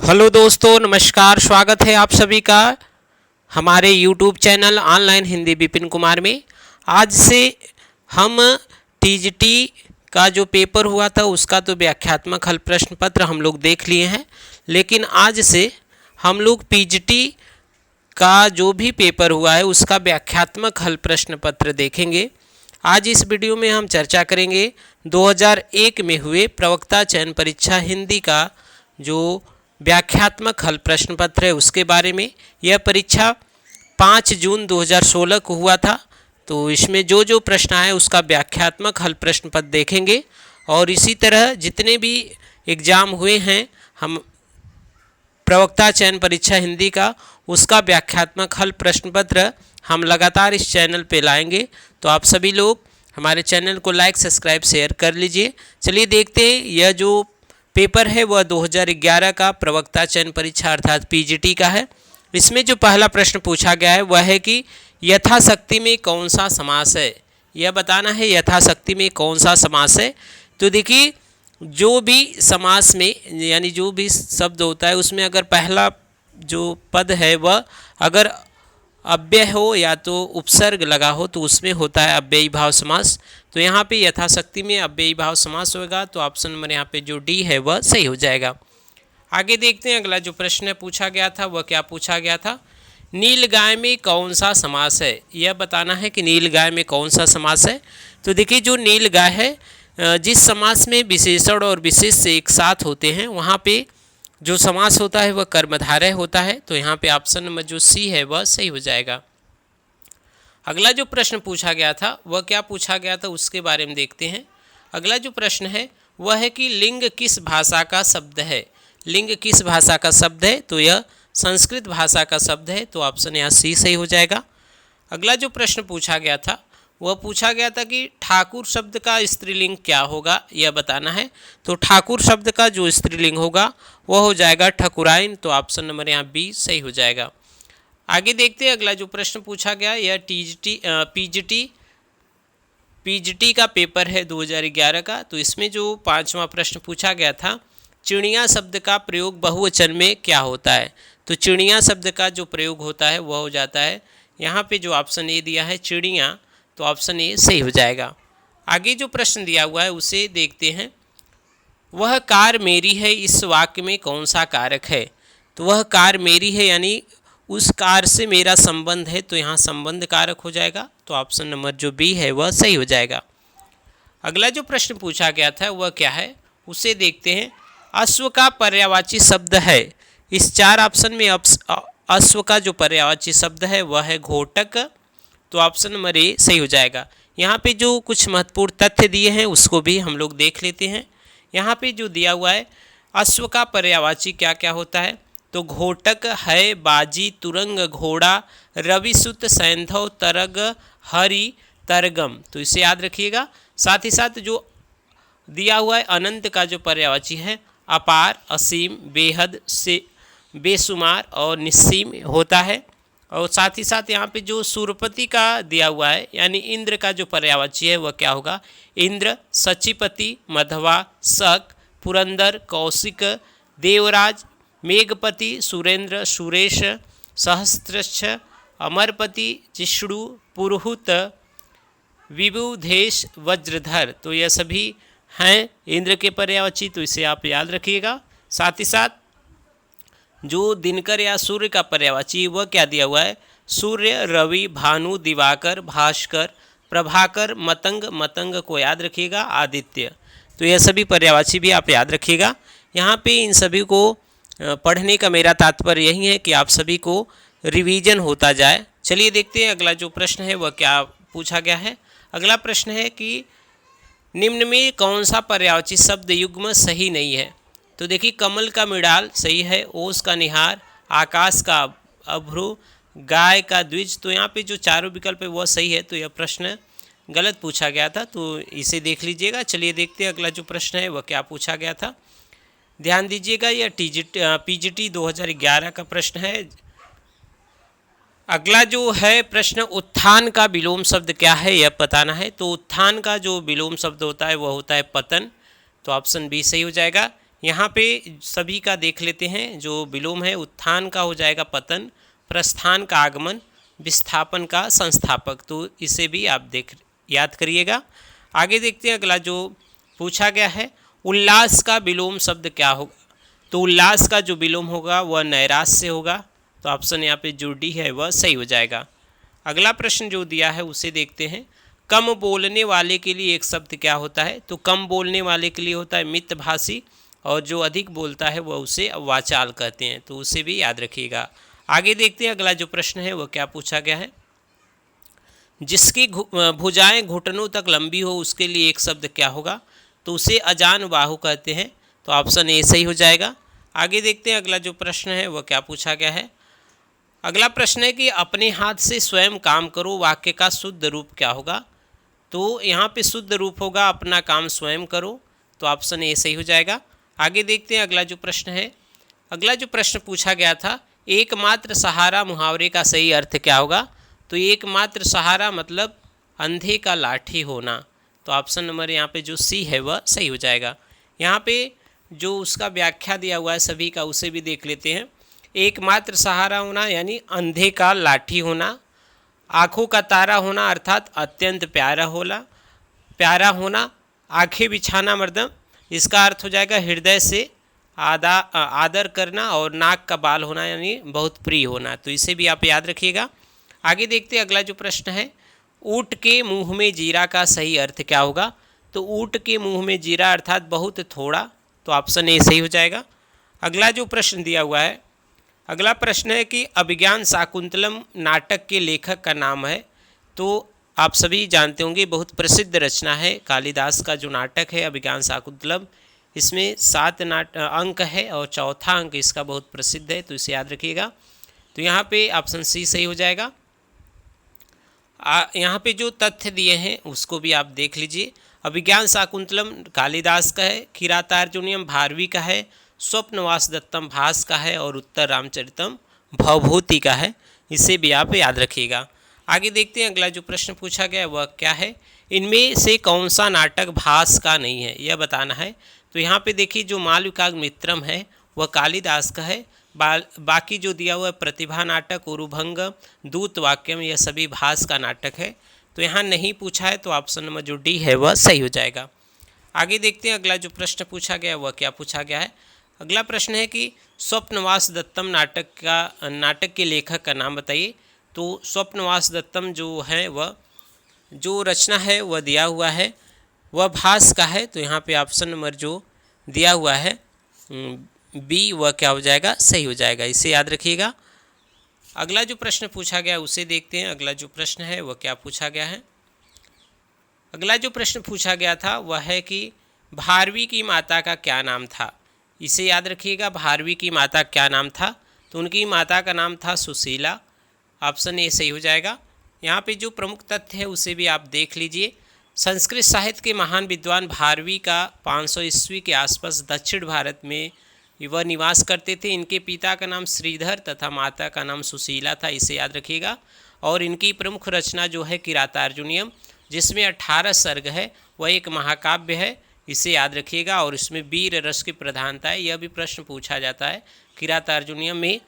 Hello दोस्तों, नमस्कार। स्वागत है आप सभी का हमारे YouTube channel online Hindi Vipin Kumar में। आज से हम टीजीटी का जो पेपर हुआ था उसका तो व्याख्यात्मक हल प्रश्न पत्र हम लोग देख लिए हैं, लेकिन आज से हम लोग पीजीटी का जो भी पेपर हुआ है उसका व्याख्यात्मक हल प्रश्न पत्र देखेंगे। आज इस वीडियो में हम चर्चा करेंगे 2001 में हुए प्रवक्ता चयन परीक्षा हिंदी का जो व्याख्यात्मक हल प्रश्न पत्र है उसके बारे में। यह परीक्षा 5 जून 2016 को हुआ था, तो इसमें जो जो प्रश्न आए उसका व्याख्यात्मक हल प्रश्न पत्र देखेंगे। और इसी तरह जितने भी एग्ज़ाम हुए हैं हम प्रवक्ता चयन परीक्षा हिंदी का, उसका व्याख्यात्मक हल प्रश्न पत्र हम लगातार इस चैनल पे लाएंगे। तो आप सभी लोग हमारे चैनल को लाइक, सब्सक्राइब, शेयर कर लीजिए। चलिए देखते हैं, यह जो पेपर है वह 2011 का प्रवक्ता चयन परीक्षा अर्थात पीजीटी का है। इसमें जो पहला प्रश्न पूछा गया है वह है कि यथाशक्ति में कौन सा समास है। यह बताना है यथाशक्ति में कौन सा समास है। तो देखिए, जो भी समास में यानी जो भी शब्द होता है उसमें अगर पहला जो पद है वह अगर अव्यय हो या तो उपसर्ग लगा हो तो उसमें होता है अव्ययी भाव समास। तो यहाँ पे यथाशक्ति में अव्ययी भाव समास होगा, तो ऑप्शन नंबर यहाँ पे जो डी है वह सही हो जाएगा। आगे देखते हैं, अगला जो प्रश्न पूछा गया था वह क्या पूछा गया था। नीलगाय में कौन सा समास है। यह बताना है कि नीलगाय में कौन सा समास है। तो देखिए, जो नीलगाय है, जिस समास में विशेषण और विशेष एक साथ होते हैं वहाँ पे जो समास होता है वह कर्मधारय होता है। तो यहाँ पे ऑप्शन नंबर जो सी है वह सही हो जाएगा। अगला जो प्रश्न पूछा गया था वह क्या पूछा गया था उसके बारे में देखते हैं। अगला जो प्रश्न है वह है कि लिंग किस भाषा का शब्द है। लिंग किस भाषा का शब्द है, तो यह संस्कृत भाषा का शब्द है। तो ऑप्शन यहाँ सी सही हो जाएगा। अगला जो प्रश्न पूछा गया था वह पूछा गया था कि ठाकुर शब्द का स्त्रीलिंग क्या होगा, यह बताना है। तो ठाकुर शब्द का जो स्त्रीलिंग होगा वह हो जाएगा ठकुराइन। तो ऑप्शन नंबर यहाँ बी सही हो जाएगा। आगे देखते हैं, अगला जो प्रश्न पूछा गया यह पीजीटी का पेपर है 2011 का। तो इसमें जो 5वां प्रश्न पूछा गया था, चिड़िया शब्द का प्रयोग बहुवचन में क्या होता है। तो चिड़िया शब्द का जो प्रयोग होता है वह हो जाता है यहाँ पे जो ऑप्शन ए दिया है चिड़िया, तो ऑप्शन ए सही हो जाएगा। आगे जो प्रश्न दिया हुआ है उसे देखते हैं। वह कार मेरी है, इस वाक्य में कौन सा कारक है। तो वह कार मेरी है यानी उस कार से मेरा संबंध है, तो यहाँ संबंध कारक हो जाएगा। तो ऑप्शन नंबर जो बी है वह सही हो जाएगा। अगला जो प्रश्न पूछा गया था वह क्या है उसे देखते हैं। अश्व का पर्यायवाची शब्द है। इस 4 ऑप्शन में अश्व का जो पर्यायवाची शब्द है वह है घोटक। तो ऑप्शन नंबर ए सही हो जाएगा। यहाँ पे जो कुछ महत्वपूर्ण तथ्य दिए हैं उसको भी हम लोग देख लेते हैं। यहाँ पे जो दिया हुआ है अश्व का पर्यायवाची क्या क्या होता है, तो घोटक है, बाजी, तुरंग, घोड़ा, रविसुत, सैंधव, तरग, हरि, तरगम। तो इसे याद रखिएगा। साथ ही साथ जो दिया हुआ है अनंत का जो पर्यायवाची है अपार, असीम, बेहद, से बेशुमार और निस्सीम होता है। और साथ ही साथ यहाँ पे जो सूर्यपति का दिया हुआ है यानी इंद्र का जो पर्यायवाची है वह क्या होगा, इंद्र, सचिपति, मधवा, शक, पुरंदर, कौशिक, देवराज, मेघपति, सुरेंद्र, सुरेश, सहस्त्रच्छ, अमरपति, जिष्णु, पुरुहूत, विबुधेश, वज्रधर। तो यह सभी हैं इंद्र के पर्यायवाची, तो इसे आप याद रखिएगा। साथ ही साथ जो दिनकर या सूर्य का पर्यायवाची वह क्या दिया हुआ है, सूर्य, रवि, भानु, दिवाकर, भास्कर, प्रभाकर, मतंग, मतंग को याद रखिएगा, आदित्य। तो यह सभी पर्यायवाची भी आप याद रखिएगा। यहाँ पे इन सभी को पढ़ने का मेरा तात्पर्य यही है कि आप सभी को रिवीजन होता जाए। चलिए देखते हैं अगला जो प्रश्न है वह क्या पूछा गया है। अगला प्रश्न है कि निम्न में कौन सा पर्यायवाची शब्द युग्म सही नहीं है। तो देखिए, कमल का मृणाल सही है, ओस का निहार, आकाश का अभ्रू, गाय का द्विज। तो यहाँ पे जो चारों विकल्प है वह सही है, तो यह प्रश्न गलत पूछा गया था, तो इसे देख लीजिएगा। चलिए देखते हैं अगला जो प्रश्न है वह क्या पूछा गया था। ध्यान दीजिएगा, यह पीजीटी 2011 का प्रश्न है। अगला जो है प्रश्न, उत्थान का विलोम शब्द क्या है यह बताना है। तो उत्थान का जो विलोम शब्द होता है वह होता है पतन। तो ऑप्शन बी सही हो जाएगा। यहाँ पे सभी का देख लेते हैं। जो विलोम है, उत्थान का हो जाएगा पतन, प्रस्थान का आगमन, विस्थापन का संस्थापक। तो इसे भी आप याद करिएगा। आगे देखते हैं अगला जो पूछा गया है, उल्लास का विलोम शब्द क्या होगा। तो उल्लास का जो विलोम होगा वह नैराश्य होगा। तो ऑप्शन यहाँ पे जो डी है वह सही हो जाएगा। अगला प्रश्न जो दिया है उसे देखते हैं। कम बोलने वाले के लिए एक शब्द क्या होता है। तो कम बोलने वाले के लिए होता है मितभाषी, और जो अधिक बोलता है वह उसे वाचाल कहते हैं। तो उसे भी याद रखिएगा। आगे देखते हैं अगला जो प्रश्न है वह क्या पूछा गया है। जिसकी भुजाएं घुटनों तक लंबी हो उसके लिए एक शब्द क्या होगा। तो उसे अजान बाहु कहते हैं। तो ऑप्शन ए सही हो जाएगा। आगे देखते हैं अगला जो प्रश्न है वह क्या पूछा गया है। अगला प्रश्न है कि अपने हाथ से स्वयं काम करो, वाक्य का शुद्ध रूप क्या होगा। तो यहाँ पे शुद्ध रूप होगा अपना काम स्वयं करो। तो ऑप्शन ए सही हो जाएगा। आगे देखते हैं अगला जो प्रश्न है। अगला जो प्रश्न पूछा गया था, एकमात्र सहारा मुहावरे का सही अर्थ क्या होगा। तो एकमात्र सहारा मतलब अंधे का लाठी होना। तो ऑप्शन नंबर यहाँ पे जो सी है वह सही हो जाएगा। यहाँ पे जो उसका व्याख्या दिया हुआ है सभी का उसे भी देख लेते हैं। एकमात्र सहारा होना यानी अंधे का लाठी होना, आँखों का तारा होना अर्थात अत्यंत प्यारा होना, आँखें बिछाना मर्दम इसका अर्थ हो जाएगा हृदय से आदर करना, और नाक का बाल होना यानी बहुत प्रिय होना। तो इसे भी आप याद रखिएगा। आगे देखते हैं अगला जो प्रश्न है, ऊँट के मुंह में जीरा का सही अर्थ क्या होगा। तो ऊँट के मुंह में जीरा अर्थात बहुत थोड़ा। तो ऑप्शन ए सही हो जाएगा। अगला जो प्रश्न दिया हुआ है, अगला प्रश्न है कि अभिज्ञान शाकुंतलम नाटक के लेखक का नाम है। तो आप सभी जानते होंगे बहुत प्रसिद्ध रचना है कालिदास का जो नाटक है अभिज्ञान शाकुंतलम। इसमें 7 अंक है और चौथा अंक इसका बहुत प्रसिद्ध है। तो इसे याद रखिएगा। तो यहाँ पे ऑप्शन सी सही हो जाएगा। यहाँ पे जो तथ्य दिए हैं उसको भी आप देख लीजिए। अभिज्ञान शाकुंतलम कालिदास का है, किरातार्जुनीयम भारवी का है, स्वप्नवास दत्तम भास का है, और उत्तर रामचरितम भवभूति का है। इसे भी आप याद रखिएगा। आगे देखते हैं अगला जो प्रश्न पूछा गया वह क्या है। इनमें से कौन सा नाटक भास का नहीं है यह बताना है। तो यहाँ पे देखिए जो मालविकाग्निमित्रम है वह कालिदास का है। बाकी जो दिया हुआ है प्रतिभा नाटक, उरुभंग, दूत वाक्यम, यह सभी भास का नाटक है। तो यहाँ नहीं पूछा है। तो ऑप्शन नंबर जो डी है वह सही हो जाएगा। आगे देखते हैं अगला जो प्रश्न पूछा गया वह क्या पूछा गया है। अगला प्रश्न है कि स्वप्नवास दत्तम नाटक के लेखक का नाम बताइए। तो स्वप्नवास दत्तम जो है वह जो रचना है वह दिया हुआ है वह भास का है। तो यहाँ पे ऑप्शन नंबर जो दिया हुआ है बी वह क्या हो जाएगा, सही हो जाएगा। इसे याद रखिएगा। अगला जो प्रश्न पूछा गया उसे देखते हैं। अगला जो प्रश्न है वह क्या पूछा गया है। अगला जो प्रश्न पूछा गया था वह है कि भारवी की माता का क्या नाम था। इसे याद रखिएगा। भारवी की माता क्या नाम था। तो उनकी माता का नाम था सुशीला। ऑप्शन ए सही हो जाएगा। यहाँ पे जो प्रमुख तथ्य है उसे भी आप देख लीजिए। संस्कृत साहित्य के महान विद्वान भारवी का 500 ईस्वी के आसपास दक्षिण भारत में वह निवास करते थे। इनके पिता का नाम श्रीधर तथा माता का नाम सुशीला था। इसे याद रखिएगा। और इनकी प्रमुख रचना जो है किरातार्जुनीयम, जिसमें 18 सर्ग है, वह एक महाकाव्य है। इसे याद रखिएगा। और इसमें वीर रस की प्रधानता है। यह भी प्रश्न पूछा जाता है किरातार्जुनीयम में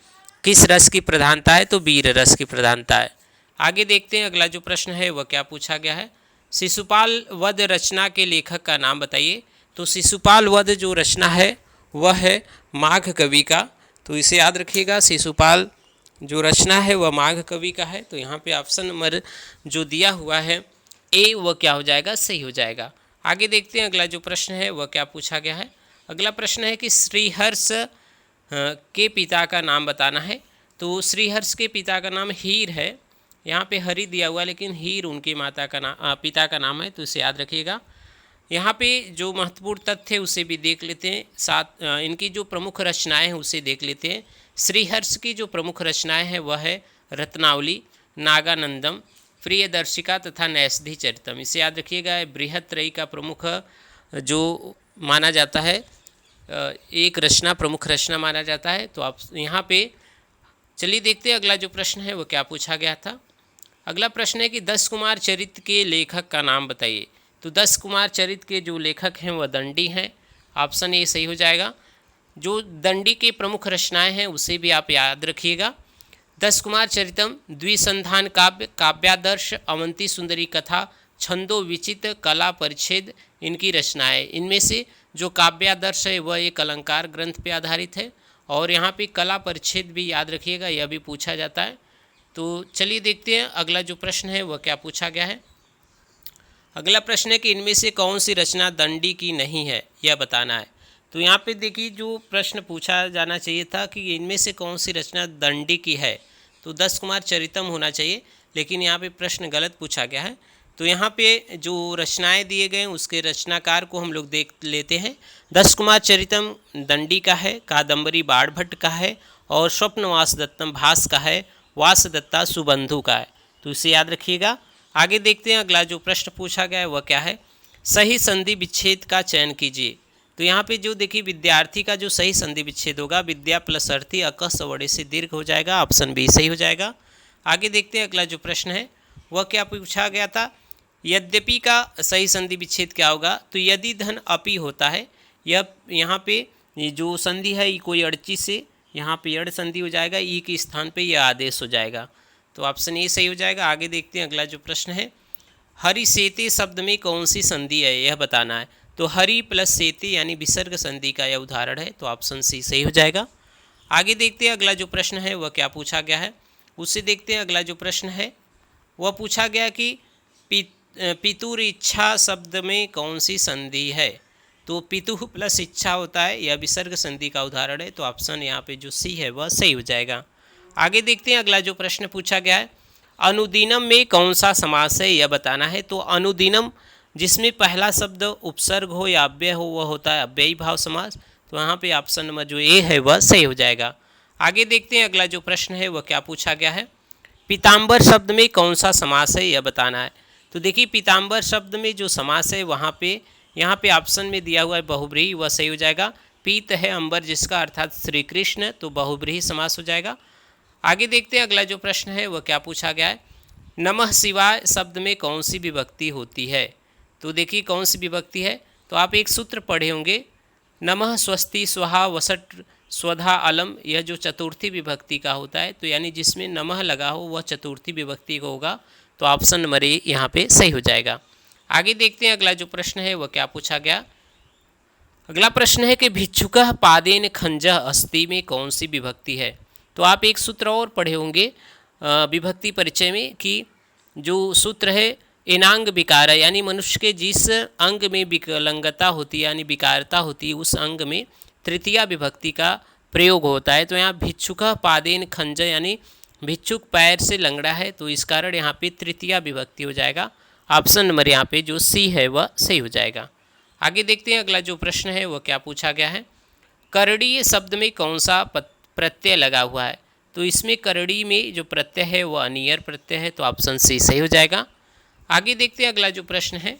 किस रस की प्रधानता है। तो वीर रस की प्रधानता है। आगे देखते हैं अगला जो प्रश्न है वह क्या पूछा गया है। शिशुपाल वध रचना के लेखक का नाम बताइए। तो शिशुपाल वध जो रचना है वह है माघ कवि का। तो इसे याद रखिएगा। शिशुपाल जो रचना है वह माघ कवि का है। तो यहाँ पे ऑप्शन नंबर जो दिया हुआ है ए वह क्या हो जाएगा, सही हो जाएगा। आगे देखते हैं अगला जो प्रश्न है वह क्या पूछा गया है। अगला प्रश्न है कि श्रीहर्ष के पिता का नाम बताना है। तो श्रीहर्ष के पिता का नाम हीर है। यहाँ पे हरि दिया हुआ है लेकिन हीर उनकी पिता का नाम है। तो इसे याद रखिएगा। यहाँ पे जो महत्वपूर्ण तथ्य है उसे भी देख लेते हैं। साथ इनकी जो प्रमुख रचनाएं हैं उसे देख लेते हैं। श्रीहर्ष की जो प्रमुख रचनाएं हैं वह है रत्नावली, नागानंदम, प्रियदर्शिका तथा नैषधि चरितम। इसे याद रखिएगा। बृहत्त्रयी का प्रमुख जो माना जाता है, एक रचना प्रमुख रचना माना जाता है। तो आप यहाँ पे चलिए देखते हैं अगला जो प्रश्न है वो क्या पूछा गया था। अगला प्रश्न है कि 10 कुमार चरित्र के लेखक का नाम बताइए। तो 10 कुमार चरित्र के जो लेखक हैं वह दंडी हैं। ऑप्शन ए सही हो जाएगा। जो दंडी के प्रमुख रचनाएं हैं उसे भी आप याद रखिएगा। दस कुमार चरितम, द्विसंधान काव्य, काव्यादर्श, अवंती सुंदरी कथा, छंदो विचित, कला परिच्छेद इनकी रचनाएं। इनमें से जो काव्यादर्श है वह एक अलंकार ग्रंथ पे आधारित है, और यहाँ पे कला परिच्छेद भी याद रखिएगा, यह भी पूछा जाता है। तो चलिए देखते हैं अगला जो प्रश्न है वह क्या पूछा गया है। अगला प्रश्न है कि इनमें से कौन सी रचना दंडी की नहीं है, यह बताना है। तो यहाँ पे देखिए जो प्रश्न पूछा जाना चाहिए था कि इनमें से कौन सी रचना दंडी की है, तो दस कुमार चरितम होना चाहिए, लेकिन यहाँ पे प्रश्न गलत पूछा गया है। तो यहाँ पे जो रचनाएं दिए गए हैं उसके रचनाकार को हम लोग देख लेते हैं। दस कुमार चरितम दंडी का है, कादम्बरी बाणभट्ट का है, और स्वप्नवास दत्तम भास का है, वासदत्ता सुबंधु का है। तो इसे याद रखिएगा। आगे देखते हैं अगला जो प्रश्न पूछा गया है वह क्या है। सही संधि विच्छेद का चयन कीजिए। तो यहाँ पे जो देखिए विद्यार्थी का जो सही संधि विच्छेद होगा, विद्या प्लस अर्थी अक सवड़े से दीर्घ हो जाएगा, ऑप्शन बी सही हो जाएगा। आगे देखते हैं अगला जो प्रश्न है वह क्या पूछा गया था। यद्यपि का सही संधि विच्छेद क्या होगा, तो यदि धन अपि होता है, यह यहाँ पे जो संधि है ये कोई अड़ची से यहाँ पे अड़ संधि हो जाएगा, ई के स्थान पे यह आदेश हो जाएगा, तो ऑप्शन ए सही हो जाएगा। आगे देखते हैं अगला जो प्रश्न है। हरि सेते शब्द में कौन सी संधि है, यह बताना है। तो हरि प्लस सेते यानी विसर्ग संधि का यह उदाहरण है, तो ऑप्शन सी सही हो जाएगा। आगे देखते हैं अगला जो प्रश्न है वह क्या पूछा गया है, उससे देखते हैं अगला जो प्रश्न है वह पूछा गया कि पितुर इच्छा शब्द में कौन सी संधि है। तो पितुः प्लस इच्छा होता है, यह विसर्ग संधि का उदाहरण है, तो ऑप्शन यहाँ पे जो सी है वह सही हो जाएगा। आगे देखते हैं अगला जो प्रश्न पूछा गया है। अनुदिनम में कौन सा समास है, यह बताना है। तो अनुदिनम जिसमें पहला शब्द उपसर्ग हो या अव्यय हो वह होता है अव्ययी भाव समास, तो यहाँ पे ऑप्शन नंबर जो ए है वह सही हो जाएगा। आगे देखते हैं अगला जो प्रश्न है वह क्या पूछा गया है। पीताम्बर शब्द में कौन सा समास है, यह बताना है। तो देखिए पीताम्बर शब्द में जो समास है वहाँ पे यहाँ पे ऑप्शन में दिया हुआ है बहुब्रीहि, वह सही हो जाएगा। पीत है अंबर जिसका अर्थात श्री कृष्ण, तो बहुब्रीहि समास हो जाएगा। आगे देखते हैं अगला जो प्रश्न है वह क्या पूछा गया है। नमः शिवाय शब्द में कौन सी विभक्ति होती है। तो देखिए कौन सी विभक्ति है, तो आप एक सूत्र पढ़े होंगे, नमः स्वस्ति स्वाहा वसट स्वधा अलम, यह जो चतुर्थी विभक्ति का होता है, तो यानी जिसमें नमः लगा हो वह चतुर्थी विभक्ति का होगा, तो ऑप्शन नंबर ए यहाँ पे सही हो जाएगा। आगे देखते हैं अगला जो प्रश्न है वह क्या पूछा गया। अगला प्रश्न है कि भिक्षुकः पादेन खंजः अस्ति में कौन सी विभक्ति है। तो आप एक सूत्र और पढ़े होंगे विभक्ति परिचय में कि जो सूत्र है एनांग विकार, यानी मनुष्य के जिस अंग में विकलांगता होती है यानी विकारता होती है उस अंग में तृतीया विभक्ति का प्रयोग होता है। तो यहाँ भिक्षुकः पादेन खंज यानी भिक्षुक पैर से लंगड़ा है, तो इस कारण यहाँ पे तृतीया विभक्ति हो जाएगा। ऑप्शन नंबर यहाँ पे जो सी है वह सही हो जाएगा। आगे देखते हैं अगला जो प्रश्न है वह क्या पूछा गया है। करड़ीय शब्द में कौन सा प्रत्यय लगा हुआ है। तो इसमें करड़ी में जो प्रत्यय है वह अनियर प्रत्यय है, तो ऑप्शन सी सही हो जाएगा। आगे देखते हैं अगला जो प्रश्न है।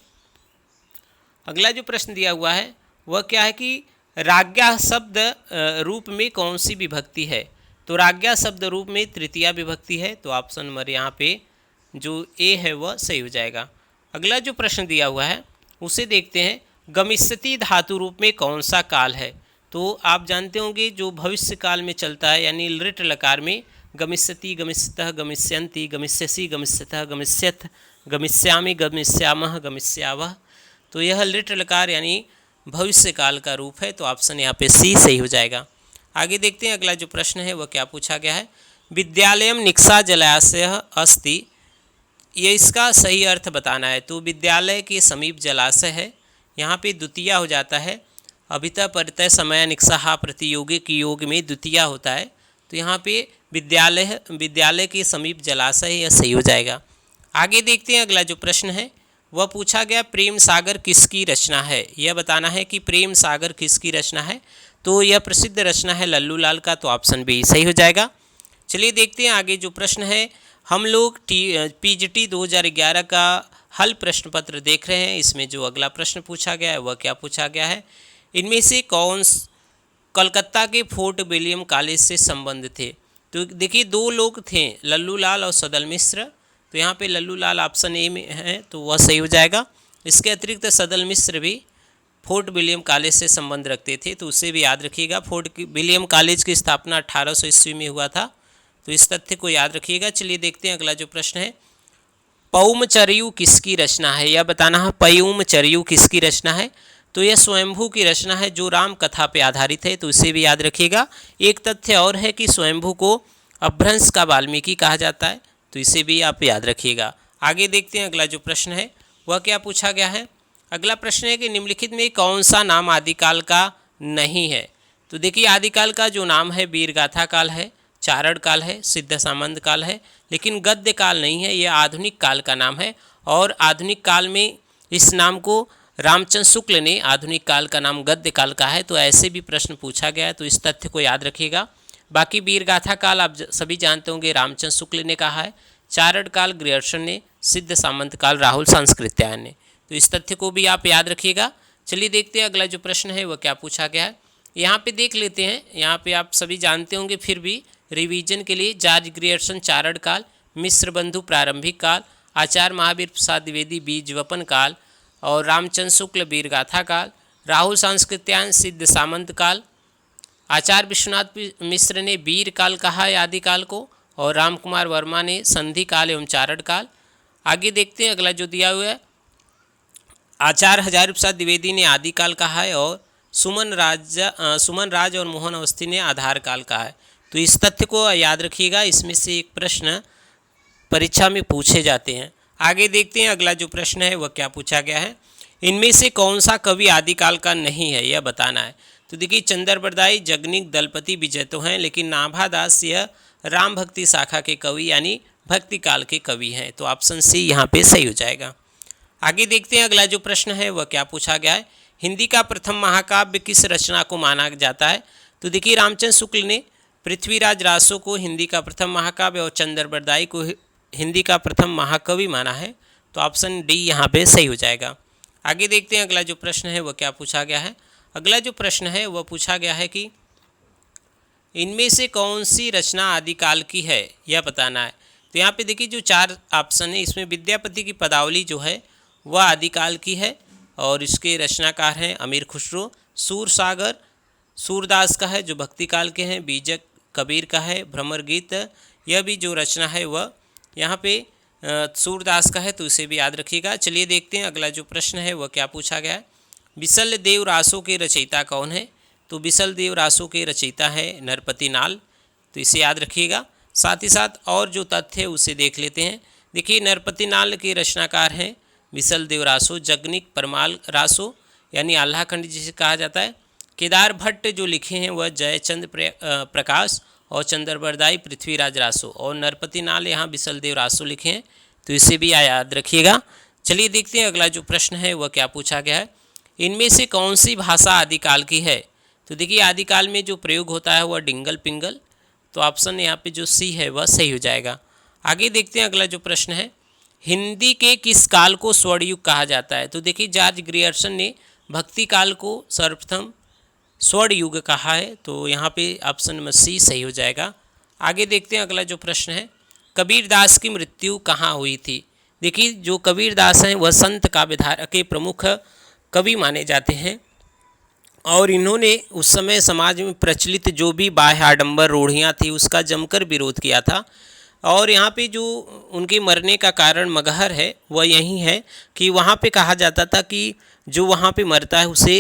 अगला जो प्रश्न दिया हुआ है वह क्या है कि राज्ञा शब्द रूप में कौन सी विभक्ति है। तो राज्ञा शब्द रूप में तृतीया विभक्ति है, तो ऑप्शन नंबर यहाँ पे जो ए है वह सही हो जाएगा। अगला जो प्रश्न दिया हुआ है उसे देखते हैं। गमिष्यति धातु रूप में कौन सा काल है। तो आप जानते होंगे जो भविष्य काल में चलता है यानी लृट लकार में गमिष्यति, गमिष्यतः, गमिष्यन्ति, गमिष्यसि, गमिष्यतः, गमिष्यथ, गमिष्यामि, गमिष्यामः, गमिष्यावः, तो यह लृट लकार यानी भविष्य काल का रूप है, तो ऑप्शन यहाँ पे सी सही हो जाएगा। आगे देखते हैं अगला जो प्रश्न है वह क्या पूछा गया है। विद्यालयम निक्सा जलाशय अस्ति, ये इसका सही अर्थ बताना है। तो विद्यालय के समीप जलाशय है, यहाँ पे द्वितीया हो जाता है। अभितः परितः समय निक्सा प्रतियोगी की योग में द्वितीया होता है, तो यहाँ पे विद्यालय के समीप जलाशय यह सही हो जाएगा। आगे देखते हैं अगला जो प्रश्न है वह पूछा गया प्रेम सागर किसकी रचना है। यह बताना है कि प्रेम सागर किसकी रचना है। तो यह प्रसिद्ध रचना है लल्लू लाल का, तो ऑप्शन बी सही हो जाएगा। चलिए देखते हैं आगे जो प्रश्न है। हम लोग पीजीटी 2011 का हल प्रश्न पत्र देख रहे हैं। इसमें जो अगला प्रश्न पूछा गया है वह क्या पूछा गया है। इनमें से कौन कलकत्ता के फोर्ट विलियम कॉलेज से संबंध थे। तो देखिए दो लोग थे, लल्लू लाल और सदल मिश्र, तो यहाँ पे लल्लू लाल ऑप्शन ए में है, तो वह सही हो जाएगा। इसके अतिरिक्त सदल मिश्र भी फोर्ट विलियम कॉलेज से संबंध रखते थे, तो उसे भी याद रखिएगा। फोर्ट विलियम कॉलेज की स्थापना 1800 ईस्वी में हुआ था, तो इस तथ्य को याद रखिएगा। चलिए देखते हैं अगला जो प्रश्न है, पौमचर्यु किसकी रचना है, यह बताना है पौमचर्यु किसकी रचना है। तो यह स्वयंभू की रचना है जो राम कथा पे आधारित है, तो इसे भी याद रखिएगा। एक तथ्य और है कि स्वयंभू को अपभ्रंश का वाल्मीकि कहा जाता है, तो इसे भी आप याद रखिएगा। आगे देखते हैं अगला जो प्रश्न है वह क्या पूछा गया है। अगला प्रश्न है कि निम्नलिखित में कौन सा नाम आदिकाल का नहीं है। तो देखिए आदिकाल का जो नाम है वीरगाथा काल है, चारण काल है, सिद्ध सामंत काल है, लेकिन गद्य काल नहीं है, यह आधुनिक काल का नाम है। और आधुनिक काल में इस नाम को रामचंद्र शुक्ल ने आधुनिक काल का नाम गद्य काल का है, तो ऐसे भी प्रश्न पूछा गया है, तो इस तथ्य को याद रखिएगा। बाकी वीरगाथा काल आप सभी जानते होंगे रामचंद्र शुक्ल ने कहा है, चारण काल ग्रियर्सन ने, सिद्ध सामंत काल राहुल सांस्कृत्यायन ने, तो इस तथ्य को भी आप याद रखिएगा। चलिए देखते हैं अगला जो प्रश्न है वह क्या पूछा गया है। यहाँ पे देख लेते हैं, यहाँ पे आप सभी जानते होंगे, फिर भी रिवीजन के लिए जॉर्ज ग्रियर्सन चारण काल, मिश्र बंधु प्रारंभिक काल, आचार्य महावीर प्रसाद द्विवेदी बीजवपन काल और रामचंद्र शुक्ल वीरगाथा काल, राहुल सांस्कृत्यायन सिद्ध सामंत काल, आचार्य विश्वनाथ मिश्र ने वीर काल कहा है आदिकाल को, और राम कुमार वर्मा ने संधि काल एवं चारण काल। आगे देखते हैं अगला जो दिया हुआ है, आचार्य हजारी प्रसाद द्विवेदी ने आदिकाल कहा है और सुमन राज और मोहन अवस्थी ने आधार काल कहा है, तो इस तथ्य को याद रखिएगा। इसमें से एक प्रश्न परीक्षा में पूछे जाते हैं। आगे देखते हैं अगला जो प्रश्न है वह क्या पूछा गया है। इनमें से कौन सा कवि आदिकाल का नहीं है यह बताना है। तो देखिए चंद्रबरदाई, जगनिक, दलपति, विजय तो हैं, लेकिन नाभादास यह राम भक्ति शाखा के कवि यानी भक्ति काल के कवि हैं, तो ऑप्शन सी यहाँ पे सही हो जाएगा। आगे देखते हैं अगला जो प्रश्न है वह क्या पूछा गया है। हिंदी का प्रथम महाकाव्य किस रचना को माना जाता है। तो देखिए रामचंद्र शुक्ल ने पृथ्वीराज रासो को हिंदी का प्रथम महाकाव्य और चंद्रबरदाई को हिंदी का प्रथम महाकवि माना है, तो ऑप्शन डी यहाँ पे सही हो जाएगा। आगे देखते हैं अगला जो प्रश्न है वह क्या पूछा गया है। अगला जो प्रश्न है वह पूछा गया है कि इनमें से कौन सी रचना आदिकाल की है यह बताना है। तो यहाँ पे देखिए जो चार ऑप्शन है इसमें विद्यापति की पदावली जो है वह आदिकाल की है और इसके रचनाकार हैं अमीर खुसरो। सूरसागर सूरदास का है जो भक्ति काल के हैं। बीजक कबीर का है। भ्रमर गीत यह भी जो रचना है वह यहाँ पे सूरदास का है, तो इसे भी याद रखिएगा। चलिए देखते हैं अगला जो प्रश्न है वह क्या पूछा गया है। बिसल देव रासो के रचयिता कौन है। तो बिसल देव रासो के रचयिता है नरपति नाल, तो इसे याद रखिएगा। साथ ही साथ और जो तथ्य है उसे देख लेते हैं। देखिए नरपति नाल के रचनाकार हैं बिसल देव रासो, जगनिक परमाल रासो यानी आल्हाखंड जिसे कहा जाता है। केदार भट्ट जो लिखे हैं वह जयचंद प्रकाश और चंद्रबरदाई पृथ्वीराज रासो, और नरपति नाल यहाँ बिसल देव रासो लिखे हैं, तो इसे भी याद रखिएगा। चलिए देखते हैं अगला जो प्रश्न है वह क्या पूछा गया है। इनमें से कौन सी भाषा आदिकाल की है। तो देखिए आदिकाल में जो प्रयोग होता है वह डिंगल पिंगल, तो ऑप्शन यहाँ पे जो सी है वह सही हो जाएगा। आगे देखते हैं अगला जो प्रश्न है। हिंदी के किस काल को स्वर्णयुग कहा जाता है। तो देखिए जॉर्ज ग्रियर्सन ने भक्ति काल को सर्वप्रथम स्वर्ण युग कहा है, तो यहाँ पे ऑप्शन नंबर सी सही हो जाएगा। आगे देखते हैं अगला जो प्रश्न है। कबीरदास की मृत्यु कहाँ हुई थी। देखिए जो कबीरदास हैं वह संत काव्यधारा के प्रमुख कवि माने जाते हैं और इन्होंने उस समय समाज में प्रचलित जो भी बाह्य आडंबर रूढ़ियाँ थी उसका जमकर विरोध किया था। और यहाँ पे जो उनके मरने का कारण मगहर है वह यही है कि वहाँ पे कहा जाता था कि जो वहाँ पे मरता है उसे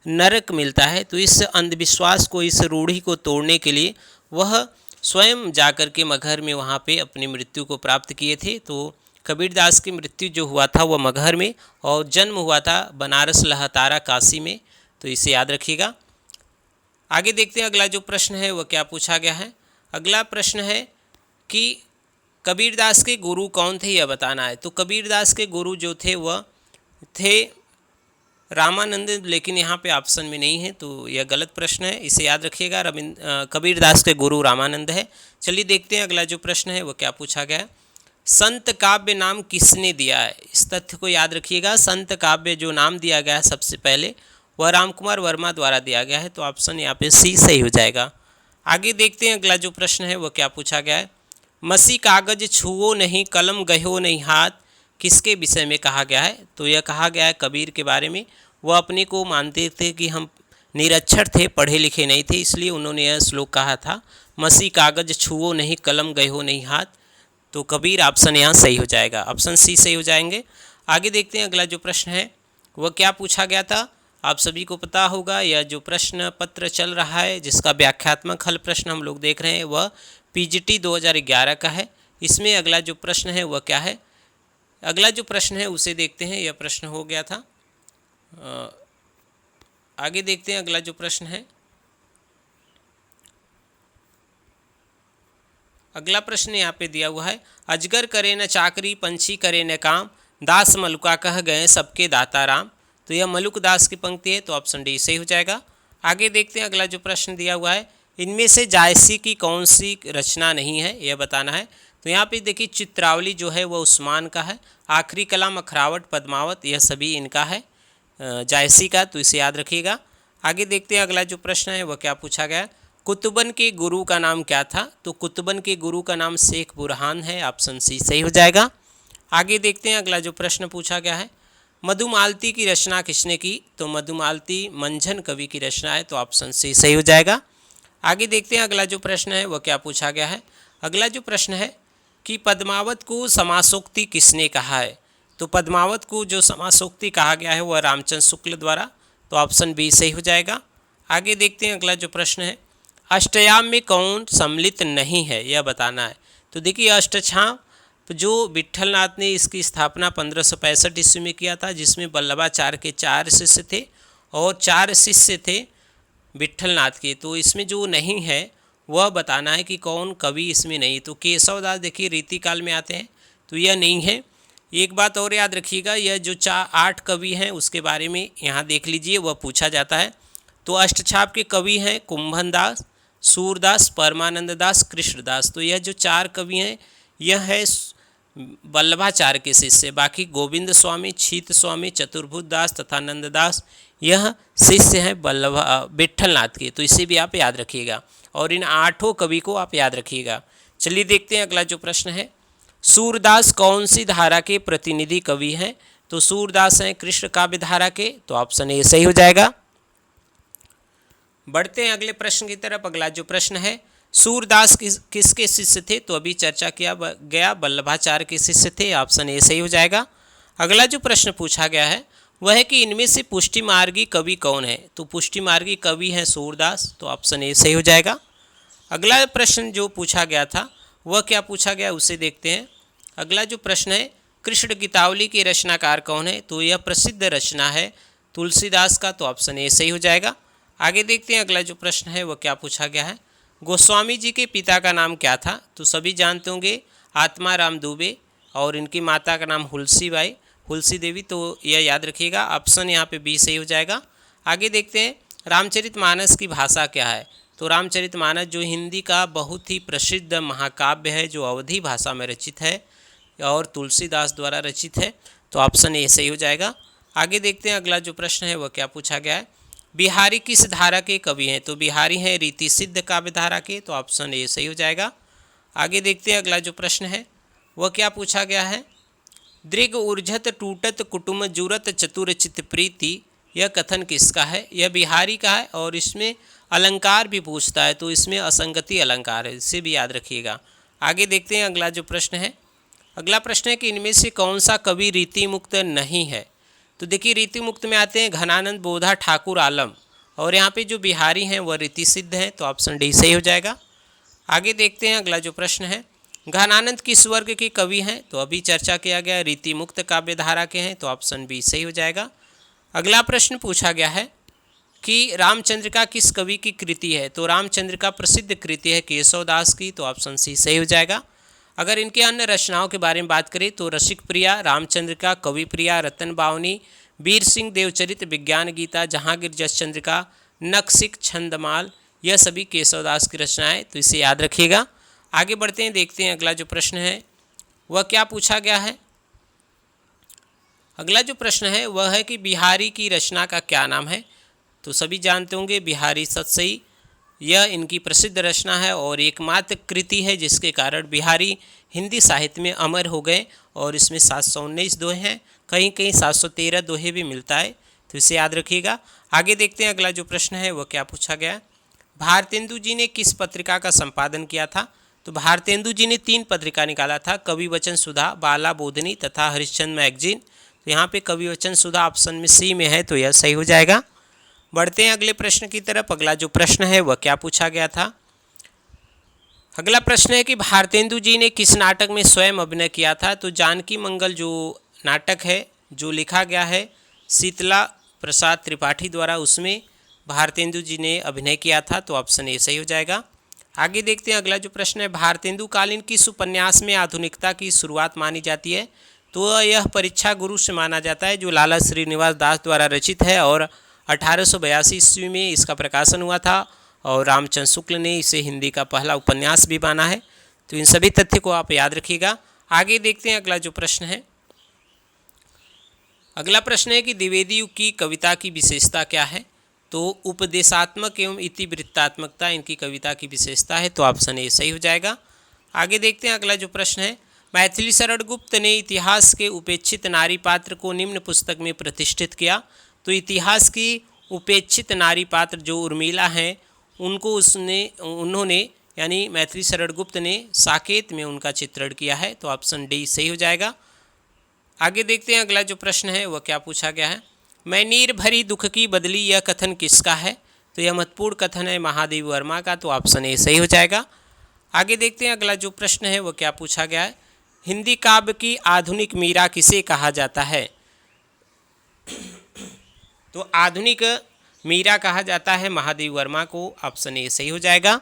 नरक मिलता है, तो इस अंधविश्वास को, इस रूढ़ी को तोड़ने के लिए वह स्वयं जाकर के मगहर में वहाँ पे अपनी मृत्यु को प्राप्त किए थे। तो कबीरदास की मृत्यु जो हुआ था वह मगहर में और जन्म हुआ था बनारस लहतारा काशी में, तो इसे याद रखिएगा। आगे देखते हैं अगला जो प्रश्न है वह क्या पूछा गया है। अगला प्रश्न है कि कबीरदास के गुरु कौन थे यह बताना है। तो कबीरदास के गुरु जो थे वह थे रामानंद, लेकिन यहाँ पे ऑप्शन में नहीं है, तो यह गलत प्रश्न है, इसे याद रखिएगा। कबीरदास के गुरु रामानंद है। चलिए देखते हैं अगला जो प्रश्न है वह क्या पूछा गया है। संत काव्य नाम किसने दिया है। इस तथ्य को याद रखिएगा। संत काव्य जो नाम दिया गया है सबसे पहले वह राम कुमार वर्मा द्वारा दिया गया है, तो ऑप्शन यहाँ पे सी सही हो जाएगा। आगे देखते हैं अगला जो प्रश्न है वह क्या पूछा गया है। मसी कागज छुओ नहीं कलम गयो नहीं हाथ किसके विषय में कहा गया है। तो यह कहा गया है कबीर के बारे में वह अपने को मानते थे कि हम निरक्षर थे, पढ़े लिखे नहीं थे, इसलिए उन्होंने यह श्लोक कहा था, मसी कागज छुओ नहीं, कलम गए हो नहीं हाथ। तो कबीर ऑप्शन यहाँ सही हो जाएगा, ऑप्शन सी सही हो जाएंगे। आगे देखते हैं अगला जो प्रश्न है वह क्या पूछा गया था। आप सभी को पता होगा यह जो प्रश्न पत्र चल रहा है जिसका व्याख्यात्मक हल प्रश्न हम लोग देख रहे हैं वह पीजीटी 2011 का है। इसमें अगला जो प्रश्न है वह क्या है, अगला जो प्रश्न है उसे देखते हैं। यह प्रश्न हो गया था, आगे देखते हैं अगला जो प्रश्न है। अगला प्रश्न यहाँ पे दिया हुआ है, अजगर करे न चाकरी, पंछी करे न काम, दास मलुका कह गए सबके दाता राम। तो यह मलुक दास की पंक्ति है, तो ऑप्शन डी सही हो जाएगा। आगे देखते हैं अगला जो प्रश्न दिया हुआ है, इनमें से जायसी की कौन सी रचना नहीं है, यह बताना है। तो यहाँ पे देखिए चित्रावली जो है वह उस्मान का है, आखिरी कलाम अखरावट पद्मावत यह सभी इनका है जायसी का, तो इसे याद रखिएगा। आगे देखते हैं अगला जो प्रश्न है वह क्या पूछा गया, कुतुबन के गुरु का नाम क्या था। तो कुतुबन के गुरु का नाम शेख बुरहान है, ऑप्शन सी सही हो जाएगा। आगे देखते हैं अगला जो प्रश्न पूछा गया है, मधुमालती की रचना किसने की। तो मधुमालती मंझन कवि की रचना है, तो ऑप्शन सी सही हो जाएगा। आगे देखते हैं अगला जो प्रश्न है वह क्या पूछा गया है। अगला जो प्रश्न है कि पद्मावत को समासोक्ति किसने कहा है। तो पद्मावत को जो समासोक्ति कहा गया है वह रामचंद्र शुक्ल द्वारा, तो ऑप्शन बी सही हो जाएगा। आगे देखते हैं अगला जो प्रश्न है, अष्टयाम में कौन सम्मिलित नहीं है, यह बताना है। तो देखिए अष्टछाम जो विट्ठलनाथ ने इसकी स्थापना 1565 ईस्वी में किया था, जिसमें वल्लभाचार्य के 4 शिष्य थे और 4 शिष्य थे विट्ठलनाथ के। तो इसमें जो नहीं है वह बताना है कि कौन कवि इसमें नहीं। तो केशवदास देखिए रीतिकाल में आते हैं, तो यह नहीं है। एक बात और याद रखिएगा, यह जो 8 कवि हैं उसके बारे में यहाँ देख लीजिए, वह पूछा जाता है। तो अष्टछाप के कवि हैं कुंभन दास, सूरदास, परमानंद दास, कृष्णदास। तो यह जो 4 कवि हैं यह है वल्लभाचार्य के शिष्य। बाकी गोविंद स्वामी, छीत स्वामी, चतुर्भुज दास तथा नंददास यह शिष्य हैं विट्ठलनाथ के। तो इसे भी आप याद रखिएगा और इन 8 कवि को आप याद रखिएगा। चलिए देखते हैं अगला जो प्रश्न है, सूरदास कौन सी धारा के प्रतिनिधि कवि हैं। तो सूरदास हैं कृष्ण काव्य धारा के, तो ऑप्शन ए सही हो जाएगा। बढ़ते हैं अगले प्रश्न की तरफ। अगला जो प्रश्न है, सूरदास किसके शिष्य थे। तो अभी चर्चा किया गया वल्लभाचार्य के शिष्य थे, ऑप्शन ए सही हो जाएगा। अगला जो प्रश्न पूछा गया है वह है कि इनमें से पुष्टिमार्गी कवि कौन है। तो पुष्टिमार्गी कवि हैं सूरदास, तो ऑप्शन ए सही हो जाएगा। अगला प्रश्न जो पूछा गया था वह क्या पूछा गया उसे देखते हैं। अगला जो प्रश्न है, कृष्ण गीतावली के रचनाकार कौन है। तो यह प्रसिद्ध रचना है तुलसीदास का, तो ऑप्शन ए सही हो जाएगा। आगे देखते हैं अगला जो प्रश्न है वह क्या पूछा गया है, गोस्वामी जी के पिता का नाम क्या था। तो सभी जानते होंगे आत्माराम दुबे, और इनकी माता का नाम हुलसी देवी, तो यह याद रखिएगा, ऑप्शन यहाँ पे बी सही हो जाएगा। आगे देखते हैं रामचरितमानस की भाषा क्या है। तो रामचरितमानस जो हिंदी का बहुत ही प्रसिद्ध महाकाव्य है, जो अवधी भाषा में रचित है और तुलसीदास द्वारा रचित है, तो ऑप्शन ए सही हो जाएगा। आगे देखते हैं अगला जो प्रश्न है वह क्या पूछा गया है, बिहारी किस धारा के कवि हैं। तो बिहारी हैं रीति सिद्ध काव्य धारा के, तो ऑप्शन ए सही हो जाएगा। आगे देखते हैं अगला जो प्रश्न है वह क्या पूछा गया है, दृग ऊर्जत टूटत कुटुम जुरत चतुर चित प्रीति, यह कथन किसका है। यह बिहारी का है और इसमें अलंकार भी पूछता है, तो इसमें असंगति अलंकार है, इसे भी याद रखिएगा। आगे देखते हैं अगला जो प्रश्न है। अगला प्रश्न है कि इनमें से कौन सा कवि रीति मुक्त नहीं है। तो देखिए रीति मुक्त में आते हैं घनानंद, बोधा, ठाकुर, आलम, और यहाँ पे जो बिहारी हैं वह रीति सिद्ध हैं, तो ऑप्शन डी सही हो जाएगा। आगे देखते हैं अगला जो प्रश्न है, घनानंद किस वर्ग के कवि हैं। तो अभी चर्चा किया गया रीति मुक्त काव्य धारा के हैं, तो ऑप्शन बी सही हो जाएगा। अगला प्रश्न पूछा गया है कि रामचंद्रिका किस कवि की कृति है। तो रामचंद्रिका प्रसिद्ध कृति है केशवदास की, तो ऑप्शन सी सही हो जाएगा। अगर इनके अन्य रचनाओं के बारे में बात करें तो रसिक प्रिया, रामचंद्रिका, कवि प्रिया, रतन बावनी, वीर सिंह देवचरित, विज्ञान गीता, जहांगीर जसचंद्रिका, नक्सिक, छंदमाल, यह सभी केशवदास की रचनाएं, तो इसे याद रखिएगा। आगे बढ़ते हैं, देखते हैं अगला जो प्रश्न है वह क्या पूछा गया है। अगला जो प्रश्न है वह है कि बिहारी की रचना का क्या नाम है। तो सभी जानते होंगे बिहारी सतसई, यह इनकी प्रसिद्ध रचना है और एकमात्र कृति है जिसके कारण बिहारी हिंदी साहित्य में अमर हो गए, और इसमें 719 दोहे हैं, कहीं कहीं 713 दोहे भी मिलता है। तो इसे याद रखिएगा। आगे देखते हैं अगला जो प्रश्न है वह क्या पूछा गया है। भारतेंदु जी ने किस पत्रिका का संपादन किया था? तो भारतेंदु जी ने 3 पत्रिका निकाला था, कवि वचन सुधा, बाला बोधनी तथा हरिश्चंद्र मैगजीन। तो यहाँ पे कवि वचन सुधा ऑप्शन में सी में है, तो यह सही हो जाएगा। बढ़ते हैं अगले प्रश्न की तरफ। अगला जो प्रश्न है वह क्या पूछा गया था। अगला प्रश्न है कि भारतेंदु जी ने किस नाटक में स्वयं अभिनय किया था? तो जानकी मंगल जो नाटक है, जो लिखा गया है शीतला प्रसाद त्रिपाठी द्वारा, उसमें भारतेंदु जी ने अभिनय किया था। तो ऑप्शन ए सही हो जाएगा। आगे देखते हैं अगला जो प्रश्न है। भारतेंदु कालीन किस उपन्यास में आधुनिकता की शुरुआत मानी जाती है? तो यह परीक्षा गुरु से माना जाता है, जो लाला श्रीनिवास दास द्वारा रचित है और 1882 ईस्वी में इसका प्रकाशन हुआ था और रामचंद्र शुक्ल ने इसे हिंदी का पहला उपन्यास भी माना है। तो इन सभी तथ्य को आप याद रखिएगा। आगे देखते हैं अगला जो प्रश्न है। अगला प्रश्न है कि द्विवेदी युग की कविता की विशेषता क्या है? तो उपदेशात्मक एवं इतिवृत्तात्मकता इनकी कविता की विशेषता है। तो ऑप्शन ए सही हो जाएगा। आगे देखते हैं अगला जो प्रश्न है। मैथिली शरण गुप्त ने इतिहास के उपेक्षित नारी पात्र को निम्न पुस्तक में प्रतिष्ठित किया। तो इतिहास की उपेक्षित नारी पात्र जो उर्मिला हैं, उनको उन्होंने यानी मैथिली शरण गुप्त ने साकेत में उनका चित्रण किया है। तो ऑप्शन डी सही हो जाएगा। आगे देखते हैं अगला जो प्रश्न है वह क्या पूछा गया है। मैं नीर भरी दुख की बदली, यह कथन किसका है? तो यह महत्वपूर्ण कथन है महादेवी वर्मा का। तो ऑप्शन ए सही हो जाएगा। आगे देखते हैं अगला जो प्रश्न है वह क्या पूछा गया है। हिंदी काव्य की आधुनिक मीरा किसे कहा जाता है? तो आधुनिक मीरा कहा जाता है महादेवी वर्मा को। ऑप्शन ए सही हो जाएगा।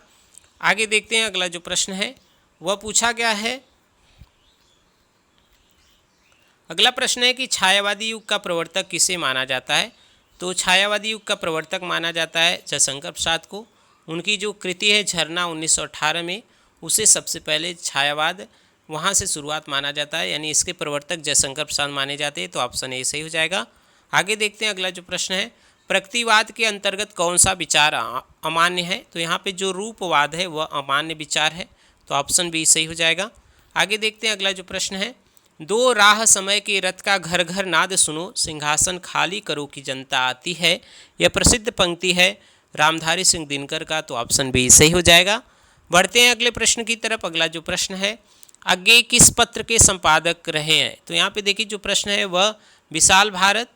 आगे देखते हैं अगला जो प्रश्न है वह पूछा गया है। अगला प्रश्न है कि छायावादी युग का प्रवर्तक किसे माना जाता है? तो छायावादी युग का प्रवर्तक माना जाता है जयशंकर प्रसाद को। उनकी जो कृति है झरना 1918 में, उसे सबसे पहले छायावाद वहाँ से शुरुआत माना जाता है, यानी इसके प्रवर्तक जयशंकर प्रसाद माने जाते हैं। तो ऑप्शन ए सही हो जाएगा। आगे देखते हैं अगला जो प्रश्न है। प्रगतिवाद के अंतर्गत कौन सा विचार अमान्य है? तो यहाँ पे जो रूपवाद है वह अमान्य विचार है। तो ऑप्शन बी सही हो जाएगा। आगे देखते हैं अगला जो प्रश्न है। दो राह समय के रथ का घर घर नाद सुनो, सिंहासन खाली करो कि जनता आती है, यह प्रसिद्ध पंक्ति है रामधारी सिंह दिनकर का। तो ऑप्शन बी सही हो जाएगा। बढ़ते हैं अगले प्रश्न की तरफ। अगला जो प्रश्न है। आगे किस पत्र के संपादक रहे हैं? तो यहाँ पे देखिए जो प्रश्न है वह विशाल भारत,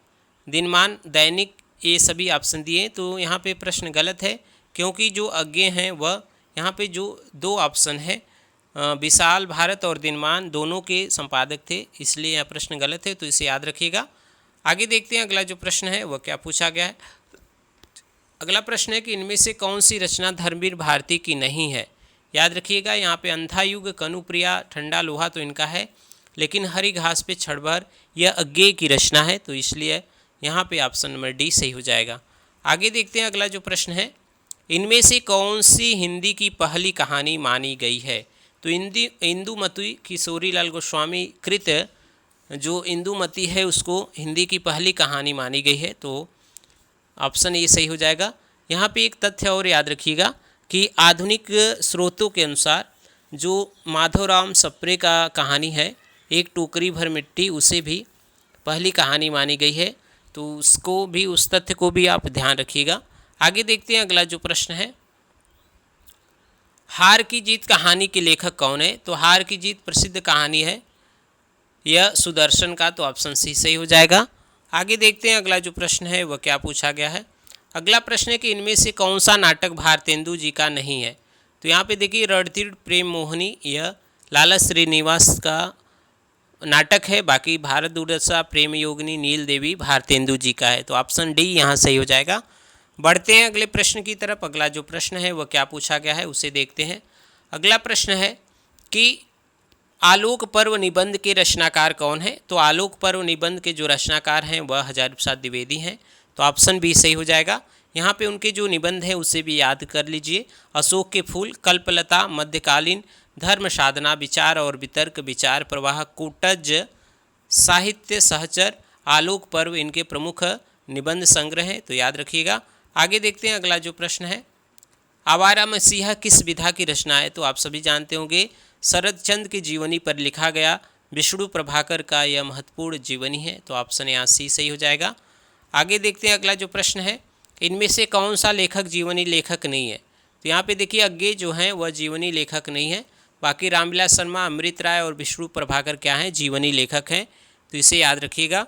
दिनमान, दैनिक, ये सभी ऑप्शन दिए। तो यहाँ पे प्रश्न गलत है, क्योंकि जो आगे हैं वह यहाँ पे जो 2 ऑप्शन है विशाल भारत और दिनमान दोनों के संपादक थे, इसलिए यह प्रश्न गलत है। तो इसे याद रखिएगा। आगे देखते हैं अगला जो प्रश्न है वह क्या पूछा गया है। अगला प्रश्न है कि इनमें से कौन सी रचना धर्मवीर भारती की नहीं है? याद रखिएगा, यहाँ पे अंधा युग, कनुप्रिया, ठंडा लोहा तो इनका है, लेकिन हरी घास पे क्षणभर यह अज्ञेय की रचना है। तो इसलिए यहाँ पे ऑप्शन नंबर डी सही हो जाएगा। आगे देखते हैं अगला जो प्रश्न है। इनमें से कौन सी हिंदी की पहली कहानी मानी गई है? तो इंदुमती किशोरीलाल गोस्वामी कृत जो इंदुमती है उसको हिंदी की पहली कहानी मानी गई है। तो ऑप्शन ये सही हो जाएगा। यहाँ पे एक तथ्य और याद रखिएगा कि आधुनिक स्रोतों के अनुसार जो माधवराम सप्रे का कहानी है एक टोकरी भर मिट्टी, उसे भी पहली कहानी मानी गई है। तो उसको भी, उस तथ्य को भी आप ध्यान रखिएगा। आगे देखते हैं अगला जो प्रश्न है। हार की जीत कहानी के लेखक कौन है? तो हार की जीत प्रसिद्ध कहानी है यह सुदर्शन का। तो ऑप्शन सी सही हो जाएगा। आगे देखते हैं अगला जो प्रश्न है वह क्या पूछा गया है। अगला प्रश्न है कि इनमें से कौन सा नाटक भारतेंदु जी का नहीं है? तो यहाँ पे देखिए रणधीर प्रेम मोहिनी यह लाला श्रीनिवास का नाटक है, बाकी भारत दुर्दशा, प्रेम योगिनी, नील देवी भारतेंदु जी का है। तो ऑप्शन डी यहाँ सही हो जाएगा। बढ़ते हैं अगले प्रश्न की तरफ। अगला जो प्रश्न है वह क्या पूछा गया है उसे देखते हैं। अगला प्रश्न है कि आलोक पर्व निबंध के रचनाकार कौन है? तो आलोक पर्व निबंध के जो रचनाकार हैं वह हजारी प्रसाद द्विवेदी हैं। तो ऑप्शन बी सही हो जाएगा। यहाँ पे उनके जो निबंध है उसे भी याद कर लीजिए। अशोक के फूल, कल्पलता, मध्यकालीन, धर्म साधना, विचार और वितर्क, विचार प्रवाह, कूटज, साहित्य सहचर, आलोक पर्व इनके प्रमुख निबंध संग्रह हैं। तो याद रखिएगा। आगे देखते हैं अगला जो प्रश्न है। आवारा मसीहा किस विधा की रचना है? तो आप सभी जानते होंगे शरद चंद्र की जीवनी पर लिखा गया विष्णु प्रभाकर का यह महत्वपूर्ण जीवनी है। तो ऑप्शन यहाँ सी सही हो जाएगा। आगे देखते हैं अगला जो प्रश्न है, इनमें से कौन सा लेखक जीवनी लेखक नहीं है। तो यहाँ पे देखिए अज्ञे जो हैं वह जीवनी लेखक नहीं है, बाकी रामविलास शर्मा, अमृत राय और विष्णु प्रभाकर क्या हैं, जीवनी लेखक हैं। तो इसे याद रखिएगा।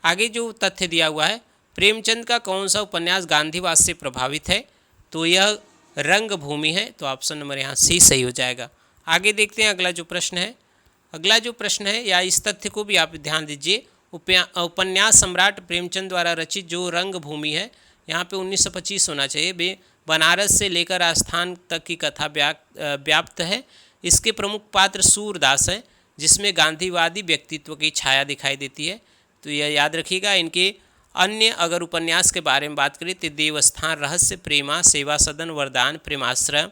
आगे जो तथ्य दिया हुआ है, प्रेमचंद का कौन सा उपन्यास गांधीवाद से प्रभावित है, तो यह रंगभूमि है। तो ऑप्शन नंबर यहाँ सी सही हो जाएगा। आगे देखते हैं अगला जो प्रश्न है। अगला जो प्रश्न है, या इस तथ्य को भी आप ध्यान दीजिए, उपन्यास सम्राट प्रेमचंद द्वारा रचित जो रंगभूमि है, यहाँ पे 1925 होना चाहिए, वे बनारस से लेकर राजस्थान तक की कथा व्याप्त है। इसके प्रमुख पात्र सूरदास हैं, जिसमें गांधीवादी व्यक्तित्व की छाया दिखाई देती है। तो यह याद रखिएगा। इनके अन्य अगर उपन्यास के बारे में बात करें तो देवस्थान, रहस्य, प्रेमा, सेवा सदन, वरदान, प्रेमाश्रय,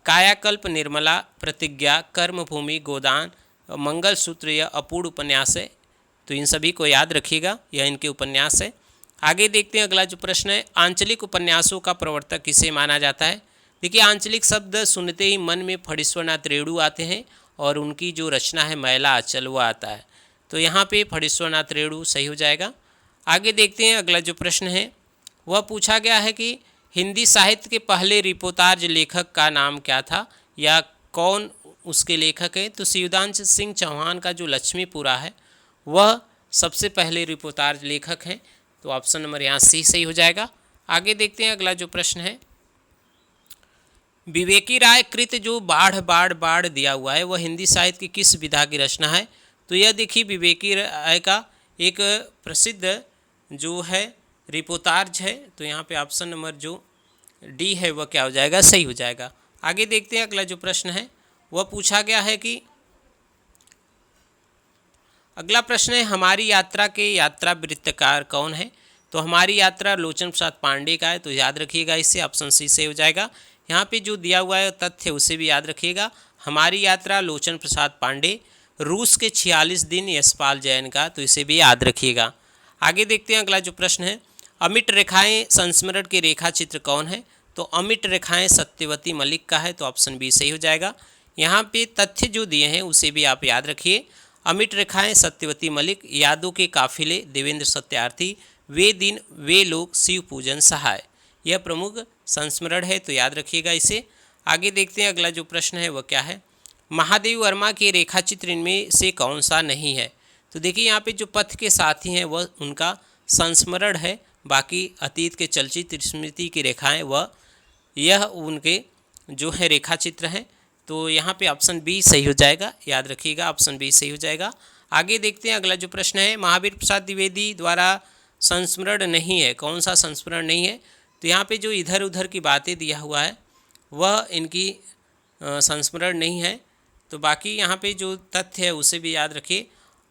कायाकल्प, निर्मला, प्रतिज्ञा, कर्मभूमि, गोदान, मंगलसूत्र, यह अपूर्ण उपन्यास है। तो इन सभी को याद रखिएगा, यह इनके उपन्यास है। आगे देखते हैं अगला जो प्रश्न है, आंचलिक उपन्यासों का प्रवर्तक किसे माना जाता है। देखिए आंचलिक शब्द सुनते ही मन में फणीश्वरनाथ रेणु आते हैं और उनकी जो रचना है मैला आंचल वो आता है। तो यहाँ पे फणीश्वरनाथ रेणु सही हो जाएगा। आगे देखते हैं अगला जो प्रश्न है, वह पूछा गया है कि हिंदी साहित्य के पहले रिपोर्ताज लेखक का नाम क्या था, या कौन उसके लेखक है। तो शिवदान सिंह चौहान का जो लक्ष्मीपुरा है वह सबसे पहले रिपोर्ताज लेखक हैं। तो ऑप्शन नंबर यहाँ सी सही हो जाएगा। आगे देखते हैं अगला जो प्रश्न है, विवेकी राय कृत जो बाढ़ बाढ़ बाढ़ दिया हुआ है वह हिंदी साहित्य की किस विधा की रचना है। तो यह देखिए विवेकी राय का एक प्रसिद्ध जो है रिपोर्ताज है। तो यहाँ पे ऑप्शन नंबर जो डी है वह क्या हो जाएगा, सही हो जाएगा। आगे देखते हैं अगला जो प्रश्न है, वह पूछा गया है कि अगला प्रश्न है, हमारी यात्रा के यात्रा वृत्तकार कौन है। तो हमारी यात्रा लोचन प्रसाद पांडे का है। तो याद रखिएगा, इससे ऑप्शन सी से हो जाएगा। यहाँ पे जो दिया हुआ है तथ्य उसे भी याद रखिएगा। हमारी यात्रा लोचन प्रसाद पांडे, रूस के 46 दिन यशपाल जैन का। तो इसे भी याद रखिएगा। आगे देखते हैं अगला जो प्रश्न है, अमिट रेखाएं संस्मरण के रेखा चित्र कौन है। तो अमिट रेखाएं सत्यवती मलिक का है। तो ऑप्शन बी सही हो जाएगा। यहाँ पे तथ्य जो दिए हैं उसे भी आप याद रखिए। अमिट रेखाएं सत्यवती मलिक, यादों के काफिले देवेंद्र सत्यार्थी, वे दिन वे लोग, शिव पूजन सहाय, यह प्रमुख संस्मरण है। तो याद रखिएगा इसे। आगे देखते हैं अगला जो प्रश्न है वह क्या है, महादेव वर्मा के रेखा चित्र इनमें से कौन सा नहीं है। तो देखिए यहाँ पे जो पथ के साथी हैं वह उनका संस्मरण है, बाकी अतीत के चलचित्र स्मृति की रेखाएं वह यह उनके जो है रेखा चित्र हैं। तो यहाँ पे ऑप्शन बी सही हो जाएगा, याद रखिएगा ऑप्शन बी सही हो जाएगा। आगे देखते हैं अगला जो प्रश्न है, महावीर प्रसाद द्विवेदी द्वारा संस्मरण नहीं है, कौन सा संस्मरण नहीं है। तो यहाँ पे जो इधर उधर की बातें दिया हुआ है वह इनकी संस्मरण नहीं है। तो बाकी यहाँ पे जो तथ्य है उसे भी याद रखिए।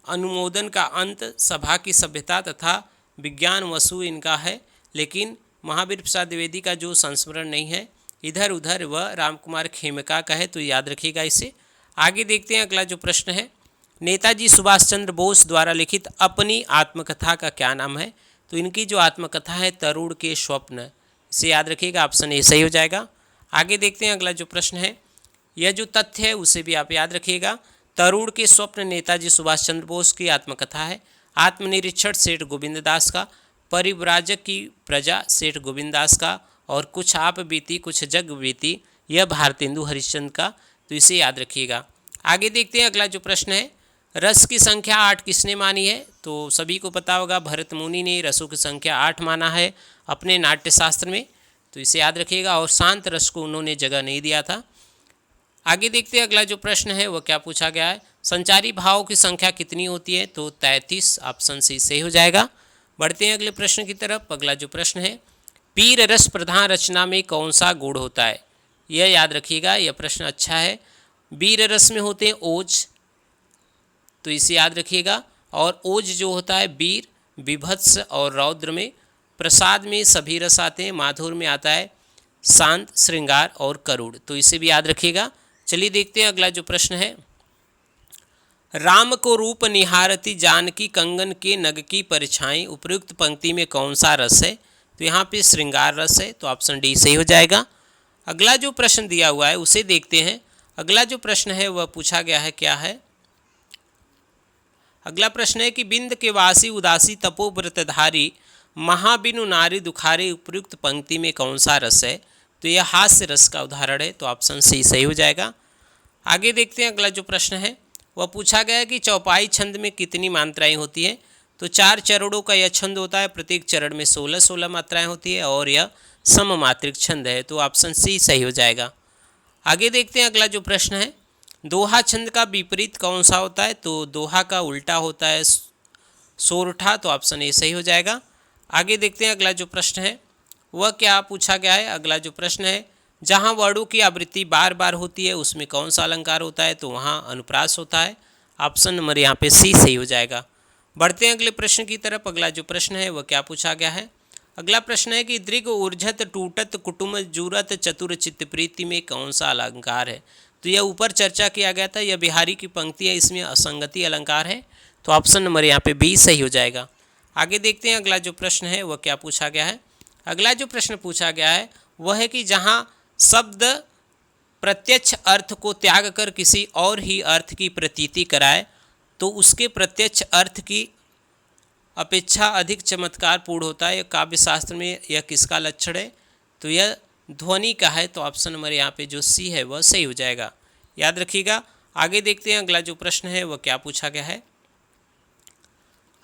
अनुमोदन का अंत, सभा की सभ्यता तथा विज्ञान वसु इनका है, लेकिन महावीर प्रसाद द्विवेदी का जो संस्मरण नहीं है इधर उधर वह रामकुमार खेमका का है। तो याद रखिएगा इसे। आगे देखते हैं अगला जो प्रश्न है, नेताजी सुभाष चंद्र बोस द्वारा लिखित अपनी आत्मकथा का क्या नाम है। तो इनकी जो आत्मकथा है तरुण के स्वप्न, इसे याद रखिएगा ऑप्शन ए सही हो जाएगा। आगे देखते हैं अगला जो प्रश्न है, यह जो तथ्य है उसे भी आप याद रखिएगा। तरुण के स्वप्न नेताजी सुभाष चंद्र बोस की आत्मकथा है। आत्मनिरीक्षण सेठ गोविंद दास का, परिव्राजक की प्रजा सेठ गोविंद दास का, और कुछ आप बीती कुछ जग बीती यह भारतेंदु हरिश्चंद्र का। तो इसे याद रखिएगा। आगे देखते हैं अगला जो प्रश्न है, रस की संख्या 8 किसने मानी है। तो सभी को पता होगा भरत मुनि ने रसों की संख्या 8 माना है अपने नाट्यशास्त्र में। तो इसे याद रखिएगा, और शांत रस को उन्होंने जगह नहीं दिया था। आगे देखते हैं अगला जो प्रश्न है वह क्या पूछा गया है, संचारी भावों की संख्या कितनी होती है। तो 33 ऑप्शन सी सही हो जाएगा। बढ़ते हैं अगले प्रश्न की तरफ। अगला जो प्रश्न है, पीर रस प्रधान रचना में कौन सा गुण होता है। यह याद रखिएगा, यह प्रश्न अच्छा है। वीर रस में होते हैं ओज, तो इसे याद रखिएगा। और ओज जो होता है वीर, विभत्स और रौद्र में। प्रसाद में सभी रस आते हैं। माधुर में आता है शांत, श्रृंगार और करुण। तो इसे भी याद रखिएगा। चलिए देखते हैं अगला जो प्रश्न है, राम को रूप निहारती जानकी कंगन के नग की परछाई, उपयुक्त पंक्ति में कौन सा रस है। तो यहाँ पे श्रृंगार रस है। तो ऑप्शन डी सही हो जाएगा। अगला जो प्रश्न दिया हुआ है उसे देखते हैं। अगला जो प्रश्न है वह पूछा गया है क्या है, अगला प्रश्न है कि बिंद के वासी उदासी तपोव्रतधारी महाबिनु नारी दुखारे उपयुक्त पंक्ति में कौन सा रस है? तो यह हास्य रस का उदाहरण है, तो ऑप्शन सी सही हो जाएगा। आगे देखते हैं अगला जो प्रश्न है वह पूछा गया है कि चौपाई छंद में कितनी मात्राएं होती हैं? तो 4 चरणों का यह छंद होता है, प्रत्येक चरण में 16-16 मात्राएं होती है और यह सममात्रिक छंद है, तो ऑप्शन सी सही हो जाएगा। आगे देखते हैं अगला जो प्रश्न है, दोहा छंद का विपरीत कौन सा होता है? तो दोहा का उल्टा होता है सोरठा, तो ऑप्शन ए सही हो जाएगा। आगे देखते हैं अगला जो प्रश्न है वह क्या पूछा गया है। अगला जो प्रश्न है, जहाँ वर्णों की आवृत्ति बार बार होती है उसमें कौन सा अलंकार होता है? तो वहाँ अनुप्रास होता है, ऑप्शन नंबर यहाँ पे सी सही हो जाएगा। बढ़ते हैं अगले प्रश्न की तरफ। अगला जो प्रश्न है वह क्या पूछा गया है। अगला प्रश्न है कि दृग ऊर्जत टूटत कुटुम जुरत चतुर चित्त प्रीति में कौन सा अलंकार है? तो यह ऊपर चर्चा किया गया था, यह बिहारी की पंक्ति है, इसमें असंगति अलंकार है, तो ऑप्शन नंबर यहाँ पे बी सही हो जाएगा। आगे देखते हैं अगला जो प्रश्न है वह क्या पूछा गया है। अगला जो प्रश्न पूछा गया है वह है कि जहाँ शब्द प्रत्यक्ष अर्थ को त्याग कर किसी और ही अर्थ की प्रतीति कराए तो उसके प्रत्यक्ष अर्थ की अपेक्षा अधिक चमत्कारपूर्ण होता है। काव्य शास्त्र में यह किसका लक्षण है? तो यह ध्वनि का है, तो ऑप्शन नंबर यहाँ पे जो सी है वह सही हो जाएगा, याद रखिएगा। आगे देखते हैं अगला जो प्रश्न है वह क्या पूछा गया है।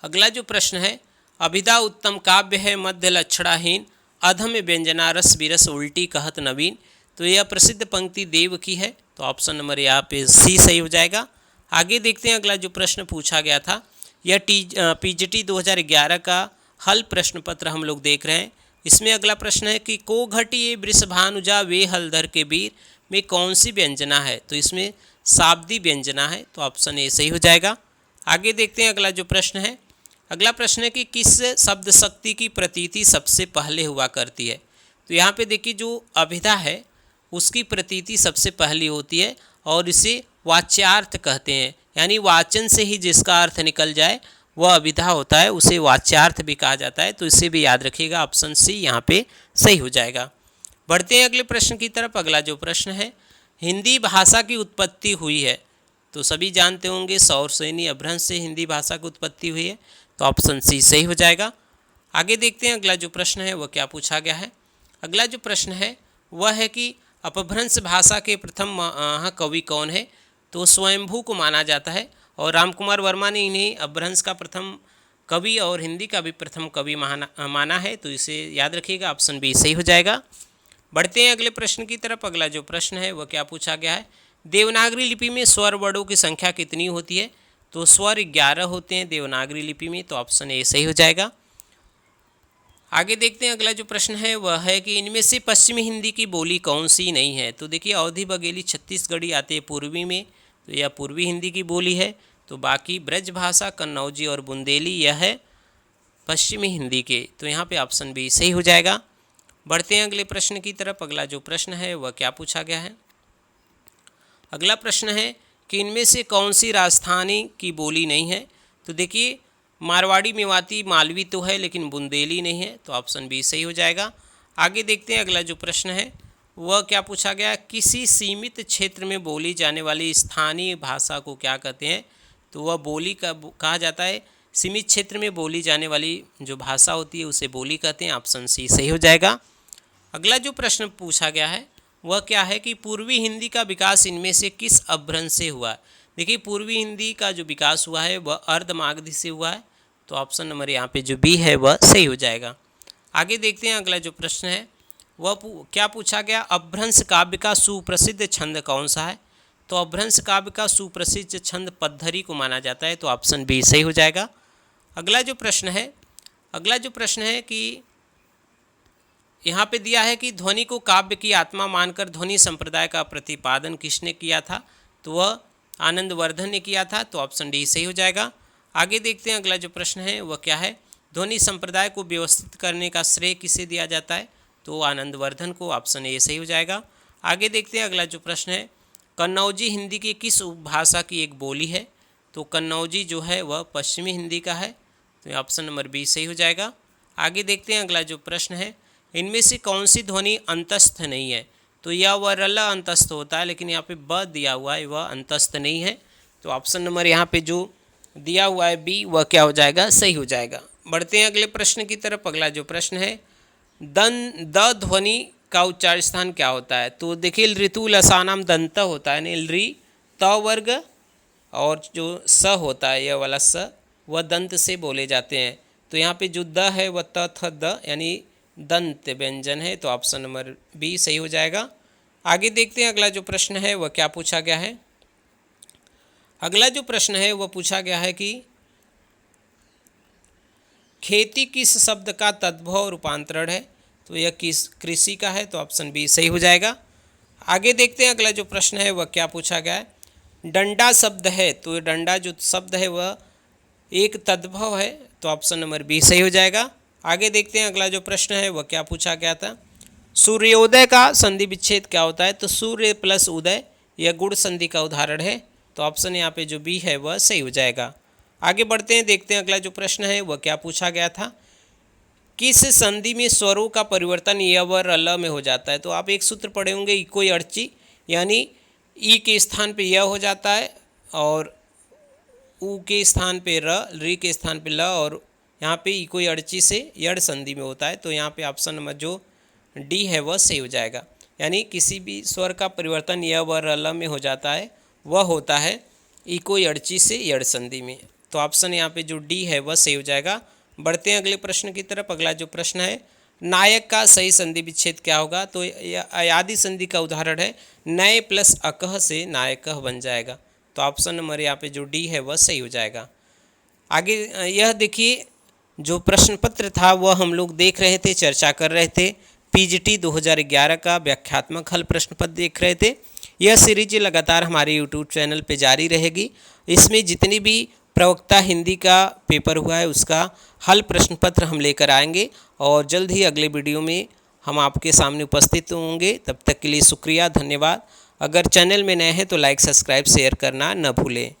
अगला जो प्रश्न है, अभिधा उत्तम काव्य है मध्य लक्षणाहीन अधम व्यंजना रस विरस उल्टी कहत नवीन, तो यह प्रसिद्ध पंक्ति देव की है, तो ऑप्शन नंबर यहाँ पे सी सही हो जाएगा। आगे देखते हैं अगला जो प्रश्न पूछा गया था, यह पीजीटी 2011 का हल प्रश्न पत्र हम लोग देख रहे हैं। इसमें अगला प्रश्न है कि को घटिए वृषभानुजा वे हलधर के वीर में कौन सी व्यंजना है? तो इसमें शाब्दी व्यंजना है, तो ऑप्शन ए सही हो जाएगा। आगे देखते हैं अगला जो प्रश्न है। अगला प्रश्न है कि किस शब्द शक्ति की प्रतीति सबसे पहले हुआ करती है? तो यहाँ पे देखिए जो अभिधा है उसकी प्रतीति सबसे पहली होती है और इसे वाच्यार्थ कहते हैं, यानी वाचन से ही जिसका अर्थ निकल जाए वह अभिधा होता है, उसे वाच्यार्थ भी कहा जाता है, तो इसे भी याद रखिएगा, ऑप्शन सी यहाँ पे सही हो जाएगा। बढ़ते हैं अगले प्रश्न की तरफ। अगला जो प्रश्न है, हिंदी भाषा की उत्पत्ति हुई है, तो सभी जानते होंगे सौरसेनी अपभ्रंश से हिंदी भाषा की उत्पत्ति हुई है, तो ऑप्शन सी सही हो जाएगा। आगे देखते हैं अगला जो प्रश्न है वह क्या पूछा गया है। अगला जो प्रश्न है वह है कि अपभ्रंश भाषा के प्रथम महाकवि कौन है? तो स्वयंभू को माना जाता है और रामकुमार वर्मा ने इन्हें अपभ्रंश का प्रथम कवि और हिंदी का भी प्रथम कवि माना है, तो इसे याद रखिएगा, ऑप्शन बी सही हो जाएगा। बढ़ते हैं अगले प्रश्न की तरफ। अगला जो प्रश्न है वह क्या पूछा गया है। देवनागरी लिपि में स्वर वर्णों की संख्या कितनी होती है? तो स्वर 11 होते हैं देवनागरी लिपि में, तो ऑप्शन ए सही हो जाएगा। आगे देखते हैं अगला जो प्रश्न है वह है कि इनमें से पश्चिमी हिंदी की बोली कौन सी नहीं है? तो देखिए अवधी बघेली छत्तीसगढ़ी आते हैं पूर्वी में, तो यह पूर्वी हिंदी की बोली है, तो बाकी ब्रज भाषा कन्नौजी और बुंदेली यह है पश्चिमी हिंदी के, तो यहाँ पे ऑप्शन बी सही हो जाएगा। बढ़ते हैं अगले प्रश्न की तरफ। अगला जो प्रश्न है वह क्या पूछा गया है। अगला प्रश्न है कि इनमें से कौन सी राजस्थानी की बोली नहीं है? तो देखिए मारवाड़ी मेवाती मालवी तो है लेकिन बुंदेली नहीं है, तो ऑप्शन बी सही हो जाएगा। आगे देखते हैं अगला जो प्रश्न है वह क्या पूछा गया। किसी सीमित क्षेत्र में बोली जाने वाली स्थानीय भाषा को क्या कहते हैं? तो वह बोली का कहा जाता है, सीमित क्षेत्र में बोली जाने वाली जो भाषा होती है उसे बोली कहते हैं, ऑप्शन सी सही हो जाएगा। अगला जो प्रश्न पूछा गया है वह क्या है कि पूर्वी हिंदी का विकास इनमें से किस अपभ्रंश से हुआ? देखिए पूर्वी हिंदी का जो विकास हुआ है वह अर्धमागधी से हुआ है, तो ऑप्शन नंबर यहाँ पे जो बी है वह सही हो जाएगा। आगे देखते हैं अगला जो प्रश्न है वह क्या पूछा गया। अपभ्रंश काव्य का सुप्रसिद्ध छंद कौन सा है? तो अपभ्रंश काव्य का सुप्रसिद्ध छंद पद्धरी को माना जाता है, तो ऑप्शन बी सही हो जाएगा। अगला जो प्रश्न है कि यहाँ पे दिया है कि ध्वनि को काव्य की आत्मा मानकर ध्वनि संप्रदाय का प्रतिपादन किसने किया था? तो वह आनंदवर्धन ने किया था, तो ऑप्शन डी सही हो जाएगा। आगे देखते हैं अगला जो प्रश्न है वह क्या है। ध्वनि संप्रदाय को व्यवस्थित करने का श्रेय किसे दिया जाता है? तो आनंदवर्धन को, ऑप्शन ए सही हो जाएगा। आगे देखते हैं अगला जो प्रश्न है, कन्नौजी हिंदी की किस उपभाषा की एक बोली है? तो कन्नौजी जो है वह पश्चिमी हिंदी का है, तो ऑप्शन नंबर बी सही हो जाएगा। आगे देखते हैं अगला जो प्रश्न है, इनमें से कौन सी ध्वनि अंतस्थ नहीं है? तो यह वह रला अंतस्थ होता है, लेकिन यहाँ पे ब दिया हुआ है वह अंतस्थ नहीं है, तो ऑप्शन नंबर यहाँ पे जो दिया हुआ है बी वह क्या हो जाएगा, सही हो जाएगा। बढ़ते हैं अगले प्रश्न की तरफ। अगला जो प्रश्न है, द ध्वनि का उच्चार स्थान क्या होता है? तो देखिए ऋतु लसानाम दंत होता है, यानी री त वर्ग, और जो स होता है यह वाला स वह दंत से बोले जाते हैं। तो यहाँ पे जो द है वह त थ द यानी दंत व्यंजन है, तो ऑप्शन नंबर बी सही हो जाएगा। आगे देखते हैं अगला जो प्रश्न है वह क्या पूछा गया है। अगला जो प्रश्न है वह पूछा गया है कि खेती किस शब्द का तद्भव रूपांतरण है? तो यह किस कृषि का है, तो ऑप्शन बी सही हो जाएगा। आगे देखते हैं अगला जो प्रश्न है वह क्या पूछा गया है। डंडा शब्द है, तो डंडा जो शब्द है वह एक तद्भव है, तो ऑप्शन नंबर बी सही हो जाएगा। आगे देखते हैं अगला जो प्रश्न है वह क्या पूछा गया था। सूर्योदय का संधि विच्छेद क्या होता है? तो सूर्य प्लस उदय यह गुण संधि का उदाहरण है, तो ऑप्शन यहाँ पे जो बी है वह सही हो जाएगा। आगे बढ़ते हैं, देखते हैं अगला जो प्रश्न है वह क्या पूछा गया था। किस संधि में स्वरों का परिवर्तन य व ल में हो जाता है? तो आप एक सूत्र पढ़े होंगे, इको अर्ची, यानी ई के स्थान पे य हो जाता है और उ के स्थान पे र, री के स्थान पे ल, और यहाँ पे इको अर्ची से यड़ संधि में होता है, तो यहाँ पे ऑप्शन नंबर जो डी है वह सही हो जाएगा। यानी किसी भी स्वर का परिवर्तन य व ल में हो जाता है वह होता है इको अर्ची से यड़ संधि में, तो ऑप्शन यहाँ पे जो डी है वह सही हो जाएगा। बढ़ते हैं अगले प्रश्न की तरफ। अगला जो प्रश्न है, नायक का सही संधि विच्छेद क्या होगा? तो अयादि संधि का उदाहरण है, नए प्लस अकह से नायकह बन जाएगा, तो ऑप्शन नंबर यहाँ पे जो डी है वह सही हो जाएगा। आगे यह देखिए जो प्रश्न पत्र था वह हम लोग देख रहे थे, चर्चा कर रहे थे, पीजीटी 2011 का व्याख्यात्मक हल प्रश्न पत्र देख रहे थे। यह सीरीज लगातार हमारे यूट्यूब चैनल पे जारी रहेगी। इसमें जितनी भी प्रवक्ता हिंदी का पेपर हुआ है उसका हल प्रश्न पत्र हम लेकर आएंगे और जल्द ही अगले वीडियो में हम आपके सामने उपस्थित होंगे। तब तक के लिए शुक्रिया, धन्यवाद। अगर चैनल में नए हैं तो लाइक, सब्सक्राइब, शेयर करना न भूलें।